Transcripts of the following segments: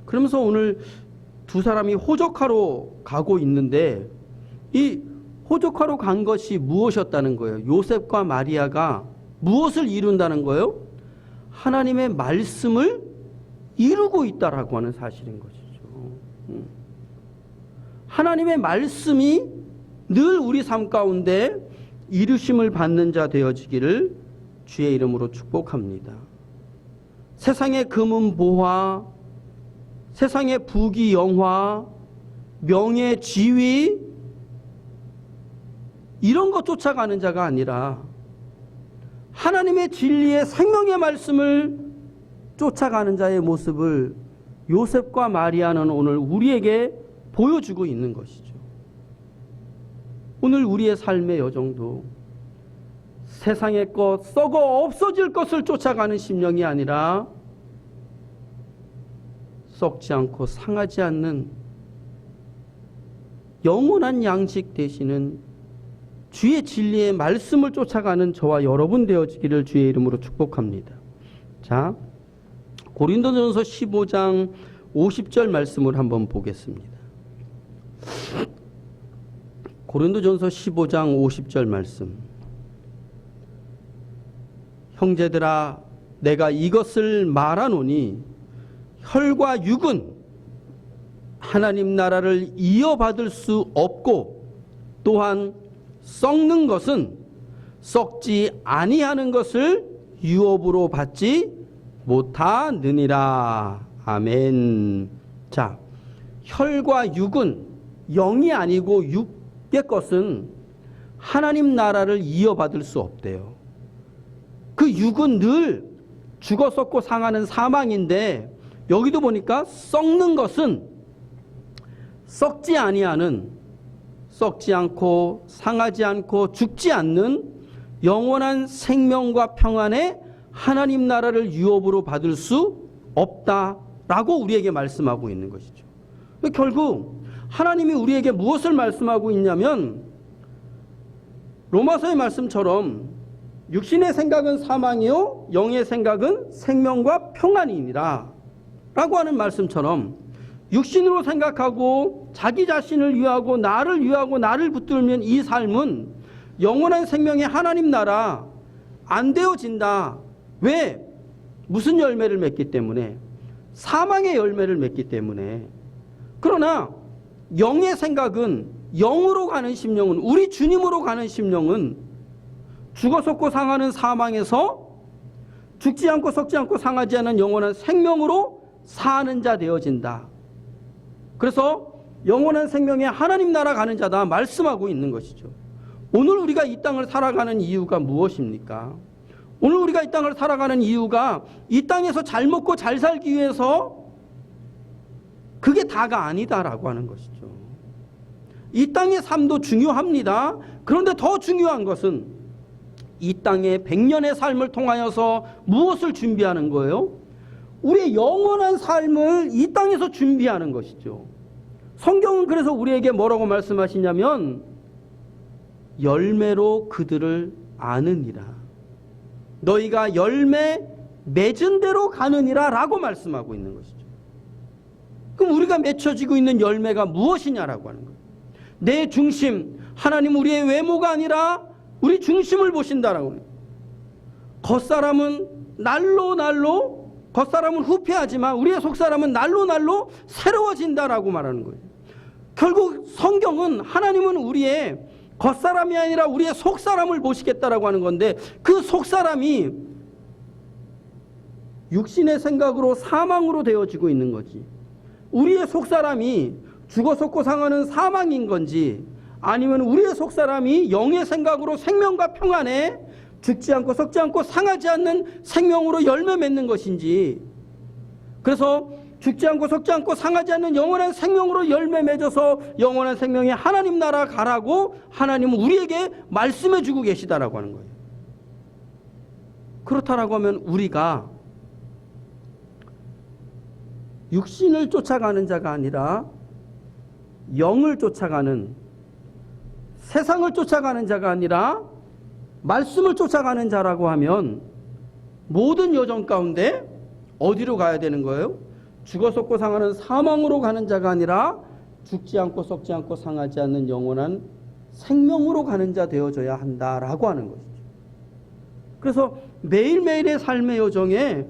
그러면서 오늘 두 사람이 호적하러 가고 있는데 이 호적하러 간 것이 무엇이었다는 거예요? 요셉과 마리아가 무엇을 이룬다는 거예요? 하나님의 말씀을 이루고 있다라고 하는 사실인 것이죠. 하나님의 말씀이 늘 우리 삶 가운데 이루심을 받는 자 되어지기를 주의 이름으로 축복합니다. 세상의 금은 보화, 세상의 부귀 영화, 명예 지위 이런 것 쫓아가는 자가 아니라 하나님의 진리의 생명의 말씀을 쫓아가는 자의 모습을 요셉과 마리아는 오늘 우리에게 보여주고 있는 것이죠. 오늘 우리의 삶의 여정도 세상의 것, 썩어 없어질 것을 쫓아가는 심령이 아니라 썩지 않고 상하지 않는 영원한 양식 되시는 주의 진리의 말씀을 쫓아가는 저와 여러분 되어지기를 주의 이름으로 축복합니다. 자, 고린도전서 15장 50절 말씀을 한번 보겠습니다. 고린도전서 15장 50절 말씀. 형제들아, 내가 이것을 말하노니 혈과 육은 하나님 나라를 이어받을 수 없고 또한 썩는 것은 썩지 아니하는 것을 유업으로 받지 못하느니라. 아멘. 자, 혈과 육은 영이 아니고 육의 것은 하나님 나라를 이어받을 수 없대요. 그 육은 늘 죽어 썩고 상하는 사망인데 여기도 보니까 썩는 것은 썩지 아니하는, 썩지 않고 상하지 않고 죽지 않는 영원한 생명과 평안의 하나님 나라를 유업으로 받을 수 없다라고 우리에게 말씀하고 있는 것이죠. 결국 하나님이 우리에게 무엇을 말씀하고 있냐면 로마서의 말씀처럼 육신의 생각은 사망이요 영의 생각은 생명과 평안이니라 라고 하는 말씀처럼 육신으로 생각하고 자기 자신을 위하고 나를 붙들면 이 삶은 영원한 생명의 하나님 나라 안 되어진다. 왜? 무슨 열매를 맺기 때문에? 사망의 열매를 맺기 때문에. 그러나 영의 생각은, 영으로 가는 심령은, 우리 주님으로 가는 심령은 죽어 썩고 상하는 사망에서 죽지 않고 썩지 않고 상하지 않은 영원한 생명으로 사는 자 되어진다. 그래서 영원한 생명의 하나님 나라 가는 자다 말씀하고 있는 것이죠. 오늘 우리가 이 땅을 살아가는 이유가 무엇입니까? 오늘 우리가 이 땅을 살아가는 이유가 이 땅에서 잘 먹고 잘 살기 위해서 그게 다가 아니다라고 하는 것이죠. 이 땅의 삶도 중요합니다. 그런데 더 중요한 것은 이 땅의 100년의 삶을 통하여서 무엇을 준비하는 거예요? 우리의 영원한 삶을 이 땅에서 준비하는 것이죠. 성경은 그래서 우리에게 뭐라고 말씀하시냐면 열매로 그들을 아느니라. 너희가 열매 맺은 대로 가느니라 라고 말씀하고 있는 것이죠. 그럼 우리가 맺혀지고 있는 열매가 무엇이냐라고 하는 거예요. 내 중심, 하나님 우리의 외모가 아니라 우리 중심을 보신다라고 해요. 겉사람은 날로 겉사람은 후패하지만 우리의 속사람은 날로 새로워진다라고 말하는 거예요. 결국 성경은 하나님은 우리의 겉사람이 아니라 우리의 속사람을 보시겠다라고 하는 건데 그 속사람이 육신의 생각으로 사망으로 되어지고 있는 거지. 우리의 속사람이 죽어 썩고 상하는 사망인 건지 아니면 우리의 속사람이 영의 생각으로 생명과 평안에 죽지 않고 썩지 않고 상하지 않는 생명으로 열매 맺는 것인지. 그래서 죽지 않고 썩지 않고 상하지 않는 영원한 생명으로 열매 맺어서 영원한 생명의 하나님 나라 가라고 하나님은 우리에게 말씀해 주고 계시다라고 하는 거예요. 그렇다라고 하면 우리가 육신을 쫓아가는 자가 아니라 영을 쫓아가는, 세상을 쫓아가는 자가 아니라 말씀을 쫓아가는 자라고 하면 모든 여정 가운데 어디로 가야 되는 거예요? 죽어 썩고 상하는 사망으로 가는 자가 아니라 죽지 않고 썩지 않고 상하지 않는 영원한 생명으로 가는 자 되어져야 한다라고 하는 것이죠. 그래서 매일매일의 삶의 여정에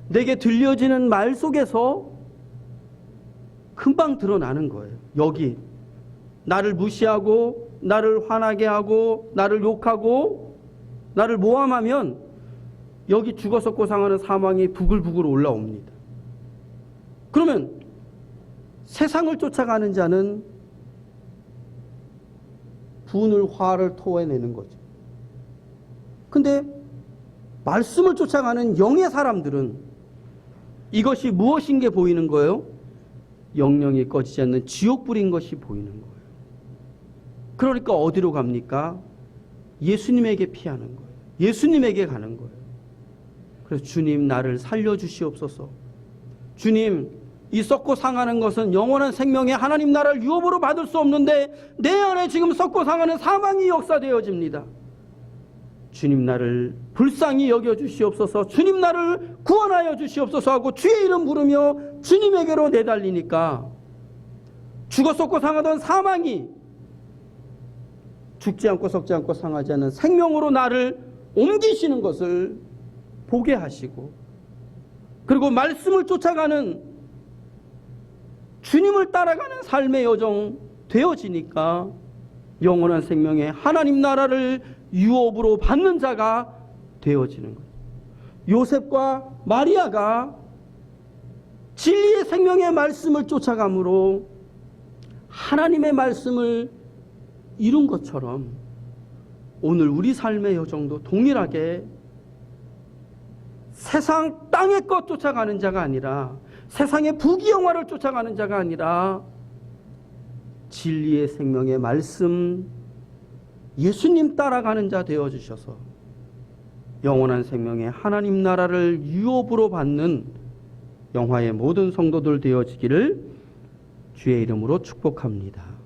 내게 들려지는 말 속에서 금방 드러나는 거예요. 여기 나를 무시하고 나를 화나게 하고 나를 욕하고 나를 모함하면 여기 죽어 썩고 상하는 사망이 부글부글 올라옵니다. 그러면 세상을 쫓아가는 자는 분을 화를 토해내는 거죠. 근데 말씀을 쫓아가는 영의 사람들은 이것이 무엇인 게 보이는 거예요? 영영이 꺼지지 않는 지옥불인 것이 보이는 거예요. 그러니까 어디로 갑니까? 예수님에게 피하는 거예요. 예수님에게 가는 거예요. 그래서 주님 나를 살려주시옵소서. 주님 이 썩고 상하는 것은 영원한 생명의 하나님 나라를 유업으로 받을 수 없는데 내 안에 지금 썩고 상하는 사망이 역사되어집니다. 주님 나를 불쌍히 여겨주시옵소서. 주님 나를 구원하여 주시옵소서 하고 주의 이름 부르며 주님에게로 내달리니까 죽어 썩고 상하던 사망이 죽지 않고 썩지 않고 상하지 않는 생명으로 나를 옮기시는 것을 보게 하시고, 그리고 말씀을 쫓아가는 주님을 따라가는 삶의 여정 되어지니까 영원한 생명의 하나님 나라를 유업으로 받는 자가 되어지는 거예요. 요셉과 마리아가 진리의 생명의 말씀을 쫓아감으로 하나님의 말씀을 이룬 것처럼 오늘 우리 삶의 여정도 동일하게 세상 땅의 것 쫓아가는 자가 아니라, 세상의 부귀영화를 쫓아가는 자가 아니라 진리의 생명의 말씀 예수님 따라가는 자 되어주셔서 영원한 생명의 하나님 나라를 유업으로 받는 영화의 모든 성도들 되어지기를 주의 이름으로 축복합니다.